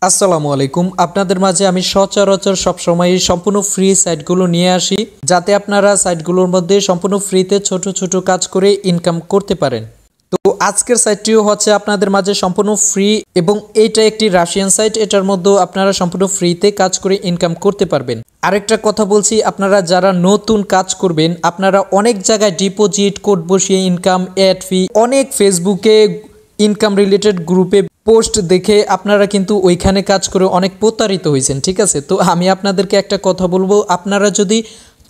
আসসালামু আলাইকুম। আপনাদের মাঝে আমি সচরাচর সবসময় সম্পূর্ণ ফ্রি সাইটগুলো নিয়ে আসি, যাতে আপনারা সাইটগুলোর মধ্যে সম্পূর্ণ ফ্রিতে ছোট ছোট কাজ করে ইনকাম করতে পারেন। তো আজকের সাইটটিও হচ্ছে আপনাদের মাঝে সম্পূর্ণ ফ্রি এবং এইটা একটি রাশিয়ান সাইট। এটার মধ্যেও আপনারা সম্পূর্ণ ফ্রিতে কাজ করে ইনকাম করতে পারবেন। আরেকটা কথা বলছি, আপনারা যারা নতুন কাজ করবেন, আপনারা অনেক জায়গায় ডিপোজিট কোড বসিয়ে ইনকাম, অ্যাড ফি, অনেক ফেসবুকে ইনকাম রিলেটেড গ্রুপে পোস্ট দেখে আপনারা কিন্তু ওইখানে কাজ করে অনেক প্রতারিত হয়েছেন। ঠিক আছে, তো আমি আপনাদেরকে একটা কথা বলবো, আপনারা যদি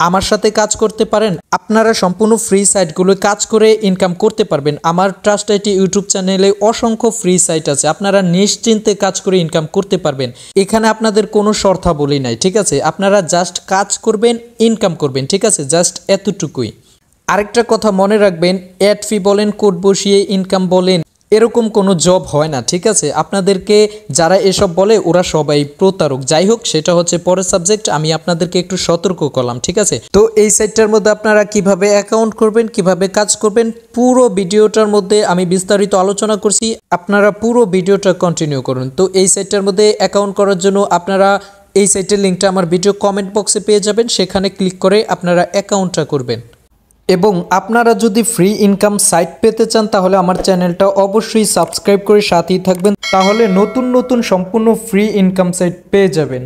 আমার সাথে কাজ করতে পারেন, আপনারা সম্পূর্ণ ফ্রি সাইটগুলো কাজ করে ইনকাম করতে পারবেন। আমার ট্রাস্ট আইটি ইউটিউব চ্যানেলে অসংখ্য ফ্রি সাইট আছে, আপনারা নিশ্চিন্তে কাজ করে ইনকাম করতে পারবেন। এখানে আপনাদের কোনো শর্তাবলী নাই। ঠিক আছে, আপনারা জাস্ট কাজ করবেন, ইনকাম করবেন। ঠিক আছে, জাস্ট এতটুকুই। আরেকটা কথা মনে রাখবেন, অ্যাড ফি বলেন, কোড বসিয়ে ইনকাম বলেন, এরকম কোনো জব হয় না। ঠিক আছে, আপনাদেরকে যারা এসব বলে ওরা সবাই প্রতারক। যাই হোক, সেটা হচ্ছে পরের সাবজেক্ট। আমি আপনাদেরকে একটু সতর্ক করলাম। ঠিক আছে, তো এই সাইটটার মধ্যে আপনারা কিভাবে অ্যাকাউন্ট করবেন, কিভাবে কাজ করবেন, পুরো ভিডিওটার মধ্যে আমি বিস্তারিত আলোচনা করছি। আপনারা পুরো ভিডিওটা কন্টিনিউ করুন। তো এই সাইটটার মধ্যে অ্যাকাউন্ট করার জন্য আপনারা এই সাইটের লিঙ্কটা আমার ভিডিও কমেন্ট বক্সে পেয়ে যাবেন, সেখানে ক্লিক করে আপনারা অ্যাকাউন্টটা করবেন। এবং আপনারা যদি ফ্রি ইনকাম সাইট পেতে চান, তাহলে আমার চ্যানেলটা অবশ্যই সাবস্ক্রাইব করে সাথেই থাকবেন, তাহলে নতুন নতুন সম্পূর্ণ ফ্রি ইনকাম সাইট পেয়ে যাবেন।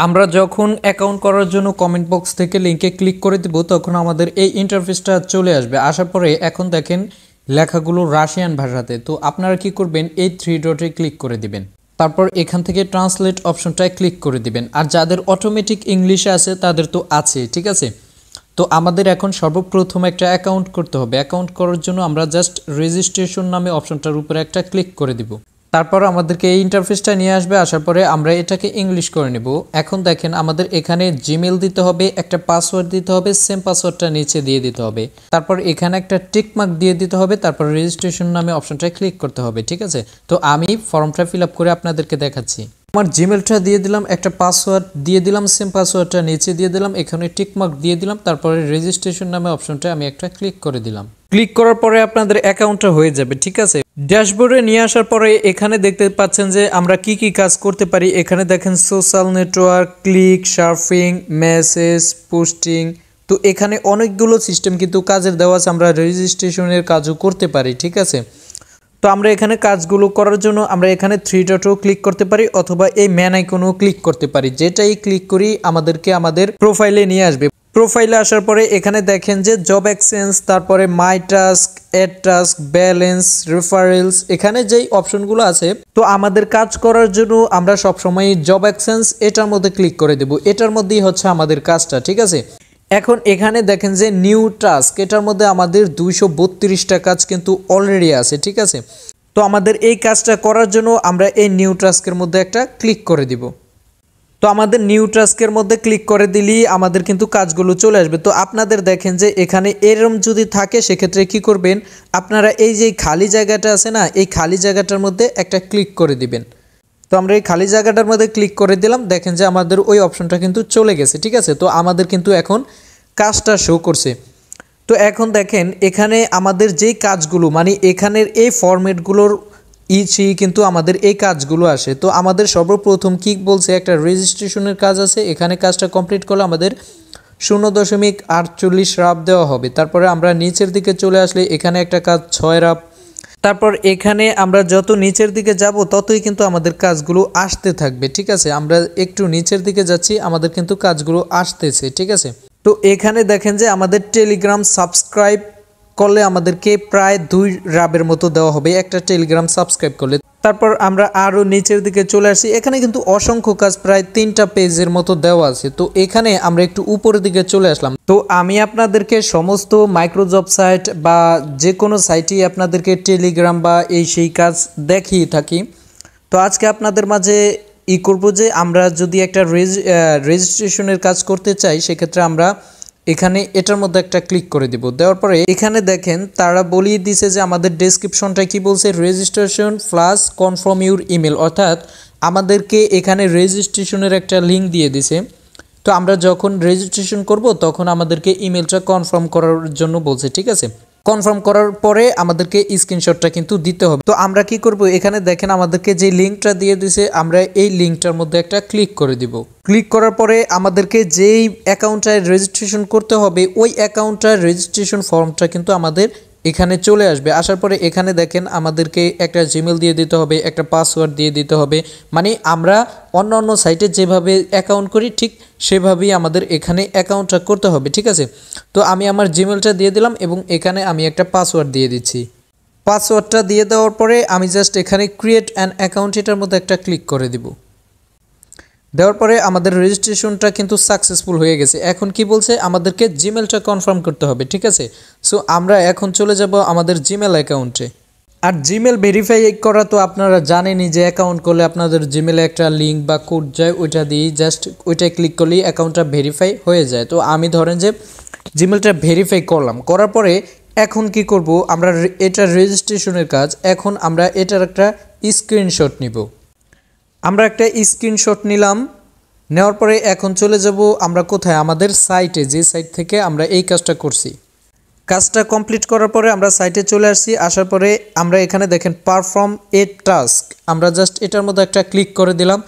আমরা যখন অ্যাকাউন্ট করার জন্য কমেন্ট বক্স থেকে লিঙ্কে ক্লিক করে দেব, তখন আমাদের এই ইন্টারফেসটা চলে আসবে। আসার পরে এখন দেখেন লেখাগুলো রাশিয়ান ভাষাতে। তো আপনারা কি করবেন, এই 3 ডটে ক্লিক করে দিবেন, তারপর এখান থেকে ট্রান্সলেট অপশনটায় ক্লিক করে দিবেন। আর যাদের অটোমেটিক ইংলিশে আছে তাদের তো আছে। ঠিক আছে, তো আমাদের এখন সর্বপ্রথম একটা অ্যাকাউন্ট করতে হবে। অ্যাকাউন্ট করার জন্য আমরা জাস্ট রেজিস্ট্রেশন নামে অপশনটার উপরে একটা ক্লিক করে দিব। তারপর আমাদেরকে এই ইন্টারফেসটা নিয়ে আসবে। আসার পরে আমরা এটাকে ইংলিশ করে নেব। এখন দেখেন আমাদের এখানে জিমেল দিতে হবে, একটা পাসওয়ার্ড দিতে হবে, সেম পাসওয়ার্ডটা নিচে দিয়ে দিতে হবে। তারপর এখানে একটা টিক মার্ক দিয়ে দিতে হবে। তারপর রেজিস্ট্রেশন নামে অপশনটায় ক্লিক করতে হবে। ঠিক আছে, তো আমি ফর্মটা ফিল আপ করে আপনাদেরকে দেখাচ্ছি। আমার জিমেলটা দিয়ে দিলাম, একটা পাসওয়ার্ড দিয়ে দিলাম, সেম পাসওয়ার্ডটা নিচে দিয়ে দিলাম, এখানে টিকমার্ক দিয়ে দিলাম। তারপরে রেজিস্ট্রেশন নামে অপশনটা আমি একটা ক্লিক করে দিলাম। ক্লিক করার পরে আপনাদের অ্যাকাউন্টটা হয়ে যাবে। ঠিক আছে, ড্যাশবোর্ডে নিয়ে আসার পরে এখানে দেখতে পাচ্ছেন যে আমরা কি কি কাজ করতে পারি। এখানে দেখেন social network, click, surfing, message, posting. তো এখানে অনেকগুলো সিস্টেম কিন্তু কাজের দেওয়া আছে, আমরা রেজিস্ট্রেশনের কাজও করতে পারি। ঠিক আছে, তো আমরা এখানে কাজগুলো করার জন্য আমরা এখানে 3 ডটও ক্লিক করতে পারি, অথবা এই ম্যান আইকনও ক্লিক করতে পারি। যেটাই ক্লিক করি আমাদেরকে আমাদের প্রোফাইলে নিয়ে আসবে। প্রোফাইলে আসার পরে এখানে দেখেন যে জব এক্সচেঞ্জ, তারপরে my task, add task, balance, referrals, এখানে যেই অপশনগুলো আছে। তো আমাদের কাজ করার জন্য আমরা সবসময় জব এক্সচেঞ্জ এটার মধ্যে ক্লিক করে দেব। এটার মধ্যেই হচ্ছে আমাদের কাজটা। ঠিক আছে, এখন এখানে দেখেন যে নিউ টাস্ক, এটার মধ্যে আমাদের 232টা কাজ কিন্তু অলরেডি আছে। ঠিক আছে, তো আমাদের এই কাজটা করার জন্য আমরা এই নিউ টাস্কের মধ্যে একটা ক্লিক করে দিব। তো আমাদের নিউ টাস্কের মধ্যে ক্লিক করে দিলেই আমাদের কিন্তু কাজগুলো চলে আসবে। তো আপনাদের দেখেন যে এখানে এরম যদি থাকে, সেক্ষেত্রে কি করবেন, আপনারা এই যে খালি জায়গাটা আছে না, এই খালি জায়গাটার মধ্যে একটা ক্লিক করে দিবেন। তো আমরা এই খালি জায়গাটার মধ্যে ক্লিক করে দিলাম, দেখেন যে আমাদের ওই অপশনটা কিন্তু চলে গেছে। ঠিক আছে, তো আমাদের কিন্তু এখন কাজটা শো করছে। তো এখন দেখেন এখানে আমাদের যেই কাজগুলো, মানে এখানের এই ফরম্যাটগুলোর কিন্তু আমাদের এই কাজগুলো আসে। তো আমাদের সর্বপ্রথম কি বলছে, একটা রেজিস্ট্রেশনের কাজ আছে। এখানে কাজটা কমপ্লিট করলে আমাদের 0.48 রাপ দেওয়া হবে। তারপরে আমরা নিচের দিকে চলে আসলে এখানে একটা কাজ 6 রাপ। তারপর এখানে আমরা যত নিচের দিকে যাব ততই কিন্তু আমাদের কাজগুলো আসতে থাকবে। ঠিক আছে, আমরা একটু নিচের দিকে যাচ্ছি, আমাদের কিন্তু কাজগুলো আসতেছে। ঠিক আছে, তো এখানে দেখেন যে আমাদের টেলিগ্রাম সাবস্ক্রাইব করলে আমাদেরকে প্রায় 2 রাবের মতো দেওয়া হবে একটা টেলিগ্রাম সাবস্ক্রাইব করলে। তারপর আমরা আরও নিচের দিকে চলে আসি, এখানে কিন্তু অসংখ্য কাজ প্রায় 3টা পেজের মতো দেওয়া আছে। তো এখানে আমরা একটু উপরের দিকে চলে আসলাম। তো আমি আপনাদেরকে সমস্ত মাইক্রোজব সাইট বা যে কোনো সাইটেই আপনাদেরকে টেলিগ্রাম বা এই সেই কাজ দেখিয়ে থাকি। তো আজকে আপনাদের মাঝে করব যে আমরা যদি একটা রেজিস্ট্রেশনের কাজ করতে চাই, সেক্ষেত্রে আমরা এখানে এটার মধ্যে একটা ক্লিক করে দিব। দেওয়ার পরে এখানে দেখেন তারা বলিয়ে দিছে যে আমাদের ডেসক্রিপশনটা কি বলছে, registration plus confirm your email, অর্থাৎ আমাদেরকে এখানে রেজিস্ট্রেশনের একটা লিঙ্ক দিয়ে দিছে। তো আমরা যখন রেজিস্ট্রেশন করব তখন আমাদেরকে ইমেলটা কনফার্ম করার জন্য বলছে। ঠিক আছে, কনফার্ম করার পরে আমাদেরকে স্ক্রিনশটটা কিন্তু দিতে হবে। তো আমরা কি করব, এখানে দেখেন আমাদেরকে যে লিঙ্কটা দিয়ে দিয়েছে আমরা এই লিঙ্কটার মধ্যে একটা ক্লিক করে দিব। ক্লিক করার পরে আমাদেরকে যেই অ্যাকাউন্টটায় রেজিস্ট্রেশন করতে হবে ওই অ্যাকাউন্টটার রেজিস্ট্রেশন ফর্মটা কিন্তু আমাদের এখানে চলে আসবে। আসার পরে এখানে দেখেন আমাদেরকে একটা জিমেল দিয়ে দিতে হবে, একটা পাসওয়ার্ড দিয়ে দিতে হবে। মানে আমরা অন্য সাইটে যেভাবে অ্যাকাউন্ট করি ঠিক সেভাবেই আমাদের এখানে অ্যাকাউন্টটা করতে হবে, ঠিক আছে। তো আমি আমার জিমেলটা দিয়ে দিলাম এবং এখানে আমি একটা পাসওয়ার্ড দিয়ে দিচ্ছি। পাসওয়ার্ডটা দিয়ে দেওয়ার পরে আমি জাস্ট এখানে ক্রিয়েট অ্যান অ্যাকাউন্ট এটার মধ্যে একটা ক্লিক করে দিব। দেওয়ার পরে আমাদের রেজিস্ট্রেশনটা কিন্তু সাকসেসফুল হয়ে গেছে। এখন কি বলছে, আমাদেরকে জিমেলটা কনফার্ম করতে হবে, ঠিক আছে। সো আমরা এখন চলে যাব আমাদের জিমেল অ্যাকাউন্টে। আর জিমেল ভেরিফাই করা তো আপনারা জানেনই যে অ্যাকাউন্ট করলে আপনাদের জিমেলে একটা লিঙ্ক বা কোড যায়, ওইটা দিয়ে জাস্ট ওইটায় ক্লিক করলেই অ্যাকাউন্টটা ভেরিফাই হয়ে যায়। তো আমি ধরেন যে জিমেলটা ভেরিফাই করলাম, করার পরে এখন কি করব, আমরা এটা রেজিস্ট্রেশনের কাজ। এখন আমরা এটার একটা স্ক্রিনশট নিব। আমরা একটা স্ক্রিনশট নিলাম, নেওয়ার পরে এখন চলে যাব আমরা কোথায়, আমাদের সাইটে, যে সাইট থেকে আমরা এই কাজটা করছি। কাজটা কমপ্লিট করার পরে আমরা সাইটে চলে আসছি। আসার পরে আমরা এখানে দেখেন পারফর্ম এ টাস্ক, আমরা জাস্ট এটার মধ্যে একটা ক্লিক করে দিলাম।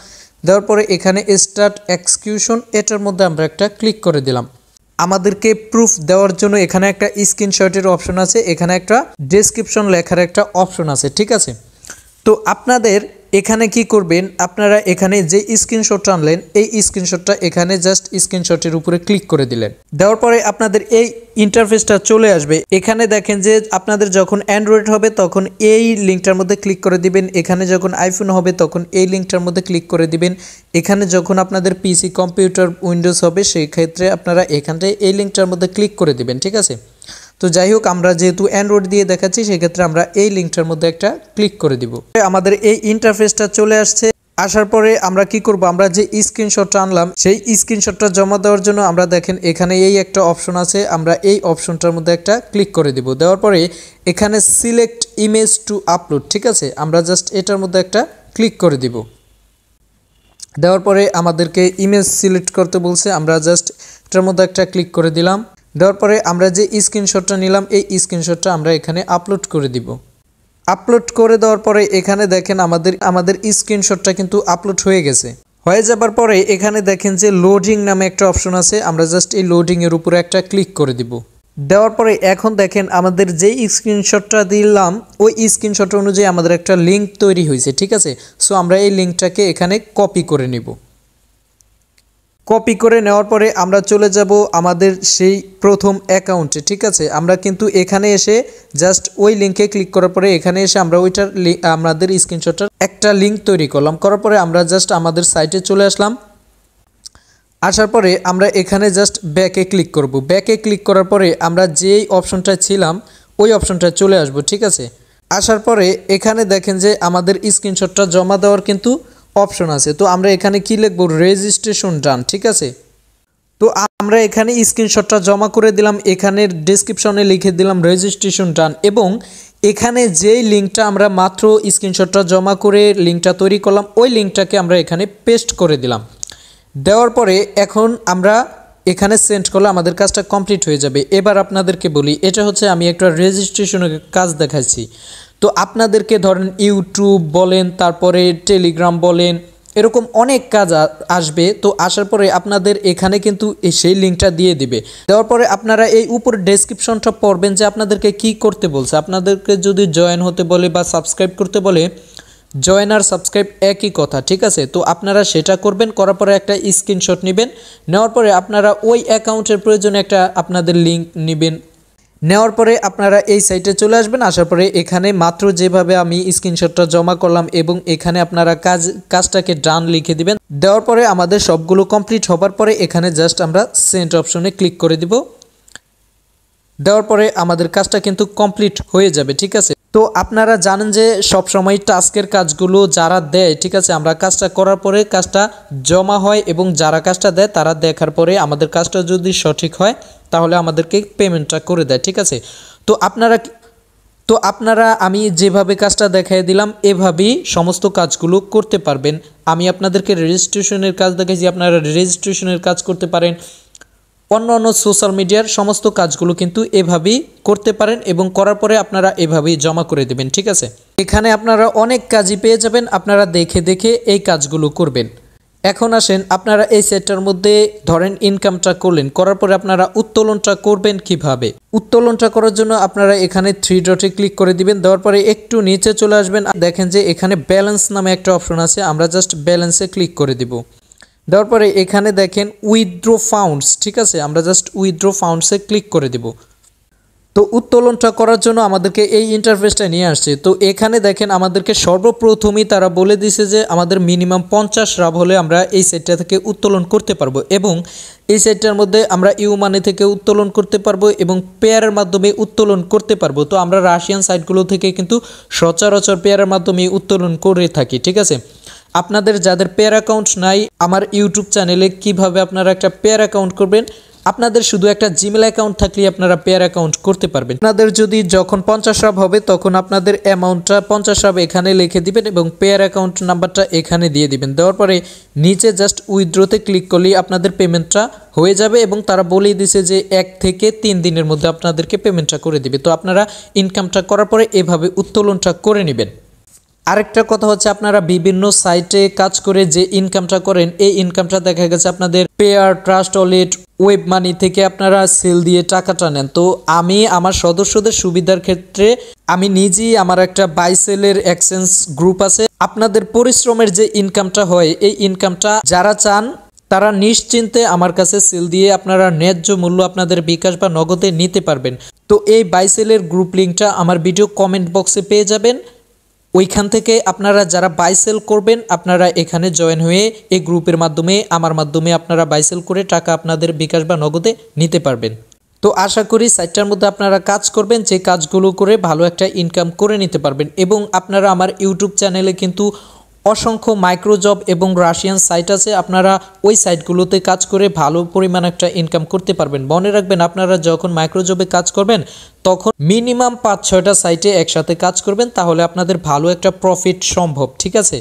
দেওয়ার পরে এখানে স্টার্ট এক্সিকিউশন, এটার মধ্যে আমরা একটা ক্লিক করে দিলাম। আমাদেরকে প্রুফ দেওয়ার জন্য এখানে একটা স্ক্রিনশটের অপশন আছে, এখানে একটা ডেসক্রিপশন লেখার একটা অপশন আছে, ঠিক আছে। তো আপনাদের এখানে কি করবেন, আপনারা এখানে যে স্ক্রিনশটটা আনলেন এই স্ক্রিনশটটা এখানে জাস্ট স্ক্রিনশটের উপরে ক্লিক করে দিলেন। দেওয়ার পরে আপনাদের এই ইন্টারফেসটা চলে আসবে। এখানে দেখেন যে আপনাদের যখন অ্যান্ড্রয়েড হবে তখন এই লিঙ্কটার মধ্যে ক্লিক করে দিবেন, এখানে যখন আইফোন হবে তখন এই লিঙ্কটার মধ্যে ক্লিক করে দিবেন, এখানে যখন আপনাদের পিসি কম্পিউটার উইন্ডোজ হবে সেই ক্ষেত্রে আপনারা এখানটায় এই লিঙ্কটার মধ্যে ক্লিক করে দিবেন, ঠিক আছে। তো যাই হোক, আমরা যেহেতু অ্যান্ড্রয়েড দিয়ে দেখাচ্ছি সেক্ষেত্রে আমরা এই লিঙ্কটার মধ্যে একটা ক্লিক করে দিব। আমাদের এই ইন্টারফেসটা চলে আসছে। আসার পরে আমরা কি করব, আমরা যে স্ক্রিনশটটা আনলাম সেই স্ক্রিনশটটা জমা দেওয়ার জন্য আমরা দেখেন এখানে এই একটা অপশন আছে, আমরা এই অপশনটার মধ্যে একটা ক্লিক করে দিব। দেওয়ার পরে এখানে সিলেক্ট ইমেজ টু আপলোড, ঠিক আছে, আমরা জাস্ট এটার মধ্যে একটা ক্লিক করে দিব। দেওয়ার পরে আমাদেরকে ইমেজ সিলেক্ট করতে বলছে, আমরা জাস্ট এটার মধ্যে একটা ক্লিক করে দিলাম। দেওয়ার পরে আমরা যে স্ক্রিনশটটা নিলাম এই স্ক্রিনশটটা আমরা এখানে আপলোড করে দিব। আপলোড করে দেওয়ার পরে এখানে দেখেন আমাদের স্ক্রিনশটটা কিন্তু আপলোড হয়ে গেছে। হয়ে যাবার পরে এখানে দেখেন যে লোডিং নামে একটা অপশন আছে, আমরা জাস্ট এই লোডিং এর উপরে একটা ক্লিক করে দিব। দেওয়ার পরে এখন দেখেন আমাদের যেই স্ক্রিনশটটা দিলাম ওই স্ক্রিনশট অনুযায়ী আমাদের একটা লিঙ্ক তৈরি হয়েছে, ঠিক আছে। সো আমরা এই লিঙ্কটাকে এখানে কপি করে নিব। কপি করে নেওয়ার পরে আমরা চলে যাব আমাদের সেই প্রথম অ্যাকাউন্টে, ঠিক আছে। আমরা কিন্তু এখানে এসে জাস্ট ওই লিঙ্কে ক্লিক করার পরে এখানে এসে আমরা ওইটার আমাদের স্ক্রিনশটটার একটা লিঙ্ক তৈরি করলাম। করার পরে আমরা জাস্ট আমাদের সাইটে চলে আসলাম। আসার পরে আমরা এখানে জাস্ট ব্যাকে ক্লিক করব। ব্যাকে ক্লিক করার পরে আমরা যেই অপশনটা ছিলাম ওই অপশনটা চলে আসবো, ঠিক আছে। আসার পরে এখানে দেখেন যে আমাদের স্ক্রিনশটটা জমা দেওয়ার কিন্তু অপশন আছে। তো আমরা এখানে কি লিখব, রেজিস্ট্রেশন ডান, ঠিক আছে। তো আমরা এখানে স্ক্রিনশটটা জমা করে দিলাম, এখানে ডেসক্রিপশনে লিখে দিলাম রেজিস্ট্রেশন ডান, এবং এখানে যেই লিঙ্কটা আমরা মাত্র স্ক্রিনশটটা জমা করে লিঙ্কটা তৈরি করলাম ওই লিঙ্কটাকে আমরা এখানে পেস্ট করে দিলাম। দেওয়ার পরে এখন আমরা এখানে সেন্ড করলে আমাদের কাজটা কমপ্লিট হয়ে যাবে। এবার আপনাদেরকে বলি, এটা হচ্ছে আমি একটা রেজিস্ট্রেশনের কাজ দেখাচ্ছি। তো আপনাদেরকে ধরেন ইউটিউব বলেন, তারপরে টেলিগ্রাম বলেন, এরকম অনেক কাজ আসবে। তো আসার পরে আপনাদের এখানে কিন্তু সেই লিঙ্কটা দিয়ে দিবে। দেওয়ার পরে আপনারা এই উপরে ডেসক্রিপশনটা পড়বেন যে আপনাদেরকে কি করতে বলছে। আপনাদেরকে যদি জয়েন হতে বলে বা সাবস্ক্রাইব করতে বলে, জয়েন আর সাবস্ক্রাইব একই কথা, ঠিক আছে। তো আপনারা সেটা করবেন, করার পরে একটা স্ক্রিনশট নেবেন। নেওয়ার পরে আপনারা ওই অ্যাকাউন্টের প্রয়োজনে একটা আপনাদের লিঙ্ক নেবেন। নেওয়ার পরে আপনারা এই সাইটে চলে আসবেন। আসার পরে এখানে মাত্র যেভাবে আমি স্ক্রিনশটটা জমা করলাম এবং এখানে আপনারা কাজটাকে ডান লিখে দিবেন। দেওয়ার পরে আমাদের সবগুলো কমপ্লিট হবার পরে এখানে জাস্ট আমরা সেন্ড অপশনে ক্লিক করে দিব। দেওয়ার পরে আমাদের কাজটা কিন্তু কমপ্লিট হয়ে যাবে, ঠিক আছে। তো আপনারা জানেন যে সব সময় টাস্কের কাজগুলো যারা দেয়, ঠিক আছে, আমরা কাজটা করার পরে কাজটা জমা হয় এবং যারা কাজটা দেয় তারা দেখার পরে আমাদের কাজটা যদি সঠিক হয় তাহলে আমাদেরকে পেমেন্টটা করে দেয়, ঠিক আছে। তো আপনারা আমি যেভাবে কাজটা দেখাই দিলাম এভাবেই সমস্ত কাজগুলো করতে পারবেন। আমি আপনাদেরকে রেজিস্ট্রেশনের কাজ দেখাইছি, আপনারা রেজিস্ট্রেশনের কাজ করতে পারেন। অন্যান্য সোশ্যাল মিডিয়ার সমস্ত কাজগুলো কিন্তু এভাবেই করতে পারেন এবং করার পরে আপনারা এভাবেই জমা করে দেবেন। ঠিক আছে, এখানে আপনারা অনেক কাজই পেয়ে যাবেন, আপনারা দেখে দেখে এই কাজগুলো করবেন। এখন আসেন, আপনারা এই সেটটার মধ্যে ধরেন ইনকামটা করলেন, করার পরে আপনারা উত্তোলনটা করবেন কিভাবে। উত্তোলনটা করার জন্য আপনারা এখানে 3 ডটে ক্লিক করে দিবেন, দেওয়ার পরে একটু নিচে চলে আসবেন, দেখেন যে এখানে ব্যালেন্স নামে একটা অপশন আছে, আমরা জাস্ট ব্যালেন্সে ক্লিক করে দিব। দেওয়ার পরে এখানে দেখেন উইথড্র ফান্ডস, ঠিক আছে, আমরা জাস্ট উইথড্র ফান্ডসে ক্লিক করে দিব। তো উত্তোলনটা করার জন্য আমাদেরকে এই ইন্টারফেসটা নিয়ে আসছে। তো এখানে দেখেন আমাদেরকে সর্বপ্রথমই তারা বলে দিছে যে আমাদের মিনিমাম 50 রাব হলে আমরা এই সাইটটা থেকে উত্তোলন করতে পারবো, এবং এই সাইটটার মধ্যে আমরা ইউ মানি থেকে উত্তোলন করতে পারবো এবং পেয়ারের মাধ্যমে উত্তোলন করতে পারবো। তো আমরা রাশিয়ান সাইটগুলো থেকে কিন্তু সচরাচর পেয়ারের মাধ্যমে উত্তোলন করে থাকি। ঠিক আছে, আপনাদের যাদের পেয়ার অ্যাকাউন্ট নাই, আমার ইউটিউব চ্যানেলে কিভাবে আপনারা একটা পেয়ার অ্যাকাউন্ট করবেন, আপনাদের শুধু একটা জিমেল অ্যাকাউন্ট থাকলে আপনারা পেয়ার অ্যাকাউন্ট করতে পারবেন। আপনাদের যদি যখন 50 রাব হবে তখন আপনাদের অ্যামাউন্টটা 50 রাব এখানে লিখে দিবেন এবং পেয়ার অ্যাকাউন্ট নাম্বারটা এখানে দিয়ে দিবেন। দেওয়ার পরে নিচে জাস্ট উইথড্রোতে ক্লিক করলেই আপনাদের পেমেন্টটা হয়ে যাবে এবং তারা বলেই দিছে যে 1 থেকে 3 দিনের মধ্যে আপনাদেরকে পেমেন্টটা করে দিবে। তো আপনারা ইনকামটা করার পরে এভাবে উত্তোলনটা করে নেবেন। আরেকটা কথা হচ্ছে, আপনারা বিভিন্ন সাইটে কাজ করে যে ইনকামটা করেন, এই ইনকামটা দেখা গেছে আপনাদের pair, trust wallet, web money থেকে আপনারা সেল দিয়ে টাকাটা নেন। তো আমি আমার সদস্যদের সুবিধার ক্ষেত্রে আমি নিজেই আমার একটা বাই সেলের এক্সচেঞ্জ গ্রুপ আছে। আপনাদের পরিশ্রমের যে ইনকামটা হয়, এই ইনকামটা যারা চান তারা নিশ্চিন্তে আমার কাছে সেল দিয়ে আপনারা ন্যায্য মূল্য আপনাদের বিকাশ বা নগদে নিতে পারবেন। তো এই বাই সেলের গ্রুপ লিঙ্কটা আমার ভিডিও কমেন্ট বক্সে পেয়ে যাবেন। ওইখান থেকে আপনারা যারা বাই সেল করবেন আপনারা এখানে জয়েন হয়ে এই গ্রুপের মাধ্যমে আমার মাধ্যমে আপনারা বাই সেল করে টাকা আপনাদের বিকাশ বা নগদে নিতে পারবেন। তো আশা করি সাইটটার মধ্যে আপনারা কাজ করবেন, যে কাজগুলো করে ভালো একটা ইনকাম করে নিতে পারবেন। এবং আপনারা আমার ইউটিউব চ্যানেলে কিন্তু অসংখ্য মাইক্রো জব এবং রাশিয়ান সাইট আছে, আপনারা ওই সাইটগুলোতে কাজ করে ভালো পরিমাণ একটা ইনকাম করতে পারবেন। মনে রাখবেন, আপনারা যখন মাইক্রো জবে কাজ করবেন তখন মিনিমাম 5-6টা সাইটে একসাথে কাজ করবেন, তাহলে আপনাদের ভালো একটা প্রফিট সম্ভব। ঠিক আছে,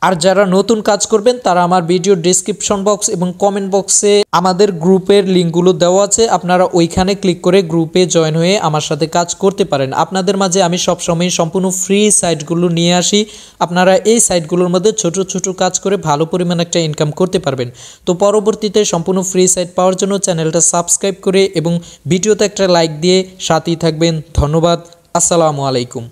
আর যারা নতুন কাজ করবেন তারা আমার ভিডিও ডেসক্রিপশন বক্স এবং কমেন্ট বক্সে আমাদের গ্রুপের লিঙ্কগুলো দেওয়া আছে, আপনারা ওইখানে ক্লিক করে গ্রুপে জয়েন হয়ে আমার সাথে কাজ করতে পারেন। আপনাদের মাঝে আমি সবসময় সম্পূর্ণ ফ্রি সাইটগুলো নিয়ে আসি, আপনারা এই সাইটগুলোর মধ্যে ছোট ছোট কাজ করে ভালো পরিমাণ একটা ইনকাম করতে পারবেন। তো পরবর্তীতে সম্পূর্ণ ফ্রি সাইট পাওয়ার জন্য চ্যানেলটা সাবস্ক্রাইব করে এবং ভিডিওতে একটা লাইক দিয়ে সাথেই থাকবেন। ধন্যবাদ, আসসালামু আলাইকুম।